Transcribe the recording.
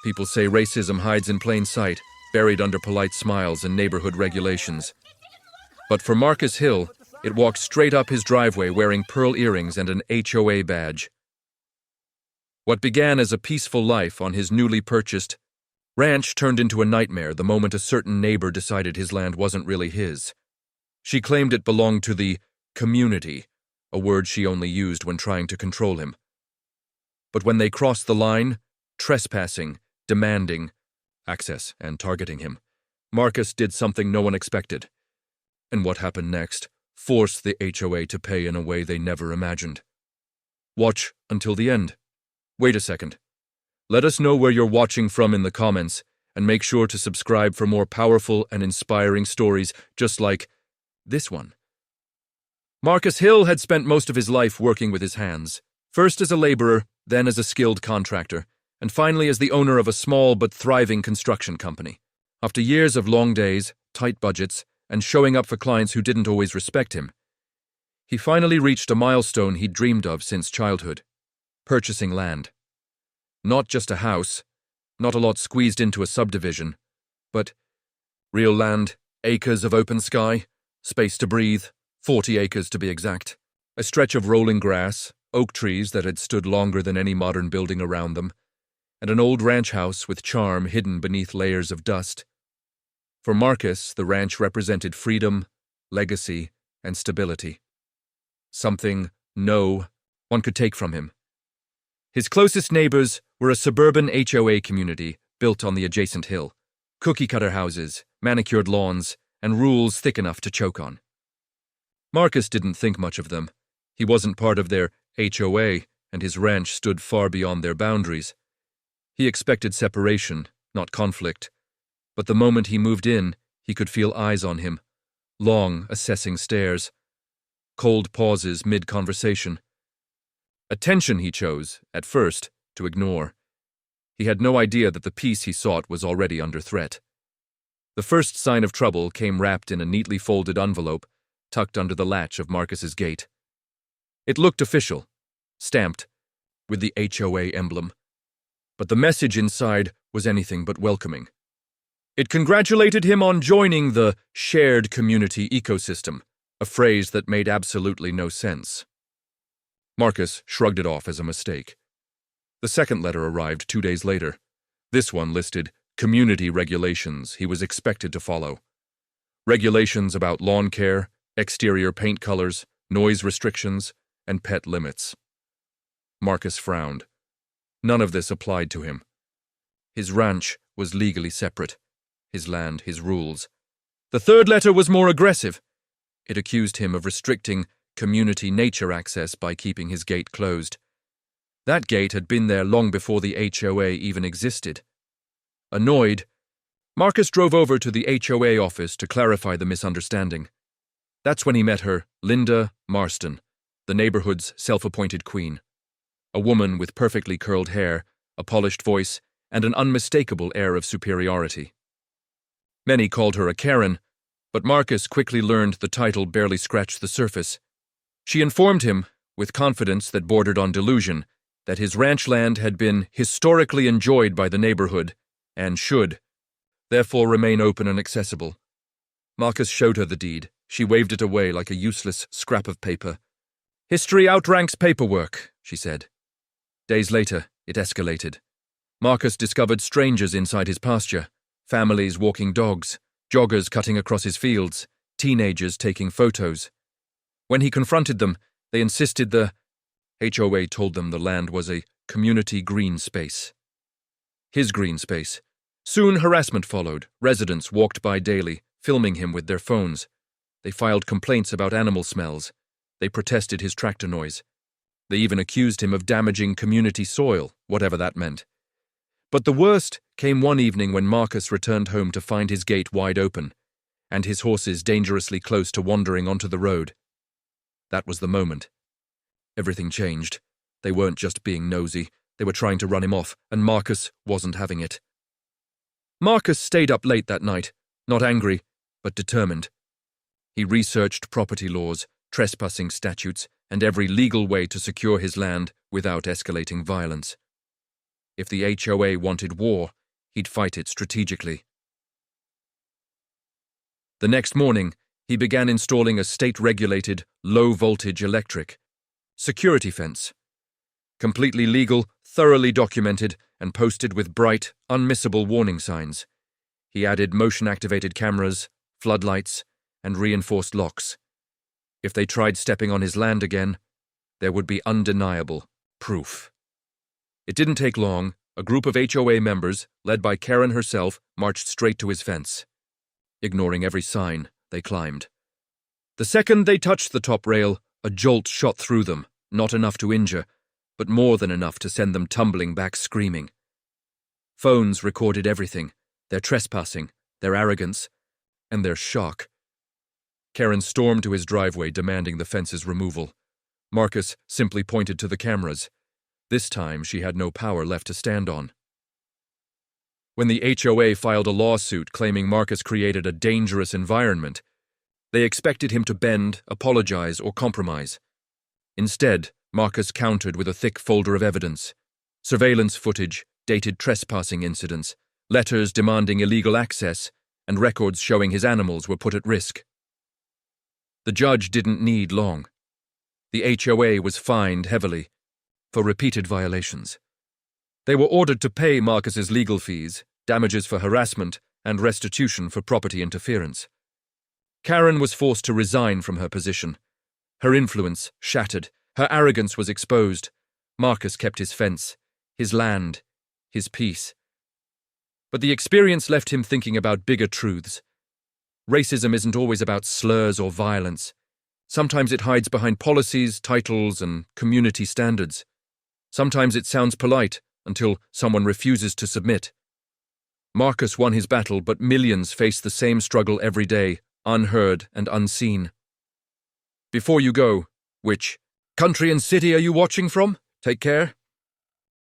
People say racism hides in plain sight, buried under polite smiles and neighborhood regulations. But for Marcus Hill, it walked straight up his driveway wearing pearl earrings and an HOA badge. What began as a peaceful life on his newly purchased ranch turned into a nightmare the moment a certain neighbor decided his land wasn't really his. She claimed it belonged to the community, a word she only used when trying to control him. But when they crossed the line, trespassing, demanding access, and targeting him, Marcus did something no one expected. And what happened next forced the HOA to pay in a way they never imagined. Watch until the end. Wait a second. Let us know where you're watching from in the comments, and make sure to subscribe for more powerful and inspiring stories just like this one. Marcus Hill had spent most of his life working with his hands, first as a laborer, then as a skilled contractor, and finally as the owner of a small but thriving construction company. After years of long days, tight budgets, and showing up for clients who didn't always respect him, he finally reached a milestone he'd dreamed of since childhood: purchasing land. Not just a house, not a lot squeezed into a subdivision, but real land, acres of open sky, space to breathe, 40 acres to be exact, a stretch of rolling grass, oak trees that had stood longer than any modern building around them, and an old ranch house with charm hidden beneath layers of dust. For Marcus, the ranch represented freedom, legacy, and stability. Something no one could take from him. His closest neighbors were a suburban HOA community built on the adjacent hill, cookie-cutter houses, manicured lawns, and rules thick enough to choke on. Marcus didn't think much of them. He wasn't part of their HOA, and his ranch stood far beyond their boundaries. He expected separation, not conflict. But the moment he moved in, he could feel eyes on him, long, assessing stares, cold pauses mid-conversation. Attention he chose, at first, to ignore. He had no idea that the peace he sought was already under threat. The first sign of trouble came wrapped in a neatly folded envelope tucked under the latch of Marcus's gate. It looked official, stamped, with the HOA emblem. But the message inside was anything but welcoming. It congratulated him on joining the shared community ecosystem, a phrase that made absolutely no sense. Marcus shrugged it off as a mistake. The second letter arrived 2 days later. This one listed community regulations he was expected to follow. Regulations about lawn care, exterior paint colors, noise restrictions, and pet limits. Marcus frowned. None of this applied to him. His ranch was legally separate. His land, his rules. The third letter was more aggressive. It accused him of restricting community nature access by keeping his gate closed. That gate had been there long before the HOA even existed. Annoyed, Marcus drove over to the HOA office to clarify the misunderstanding. That's when he met her, Linda Marston, the neighborhood's self-appointed queen. A woman with perfectly curled hair, a polished voice, and an unmistakable air of superiority. Many called her a Karen, but Marcus quickly learned the title barely scratched the surface. She informed him, with confidence that bordered on delusion, that his ranch land had been historically enjoyed by the neighborhood and should, therefore, remain open and accessible. Marcus showed her the deed. She waved it away like a useless scrap of paper. "History outranks paperwork," she said. Days later, it escalated. Marcus discovered strangers inside his pasture, families walking dogs, joggers cutting across his fields, teenagers taking photos. When he confronted them, they insisted the HOA told them the land was a community green space. His green space. Soon harassment followed. Residents walked by daily, filming him with their phones. They filed complaints about animal smells. They protested his tractor noise. They even accused him of damaging community soil, whatever that meant. But the worst came one evening when Marcus returned home to find his gate wide open, and his horses dangerously close to wandering onto the road. That was the moment. Everything changed. They weren't just being nosy, they were trying to run him off, and Marcus wasn't having it. Marcus stayed up late that night, not angry, but determined. He researched property laws, trespassing statutes, and every legal way to secure his land without escalating violence. If the HOA wanted war, he'd fight it strategically. The next morning, he began installing a state-regulated, low-voltage electric security fence. Completely legal, thoroughly documented, and posted with bright, unmissable warning signs. He added motion-activated cameras, floodlights, and reinforced locks. If they tried stepping on his land again, there would be undeniable proof. It didn't take long. A group of HOA members, led by Karen herself, marched straight to his fence. Ignoring every sign, they climbed. The second they touched the top rail, a jolt shot through them, not enough to injure, but more than enough to send them tumbling back screaming. Phones recorded everything, their trespassing, their arrogance, and their shock. Karen stormed to his driveway demanding the fence's removal. Marcus simply pointed to the cameras. This time she had no power left to stand on. When the HOA filed a lawsuit claiming Marcus created a dangerous environment, they expected him to bend, apologize, or compromise. Instead, Marcus countered with a thick folder of evidence: surveillance footage, dated trespassing incidents, letters demanding illegal access, and records showing his animals were put at risk. The judge didn't need long. The HOA was fined heavily for repeated violations. They were ordered to pay Marcus's legal fees, damages for harassment, and restitution for property interference. Karen was forced to resign from her position. Her influence shattered, her arrogance was exposed. Marcus kept his fence, his land, his peace. But the experience left him thinking about bigger truths. Racism isn't always about slurs or violence. Sometimes it hides behind policies, titles, and community standards. Sometimes it sounds polite until someone refuses to submit. Marcus won his battle, but millions face the same struggle every day, unheard and unseen. Before you go, which country and city are you watching from? Take care.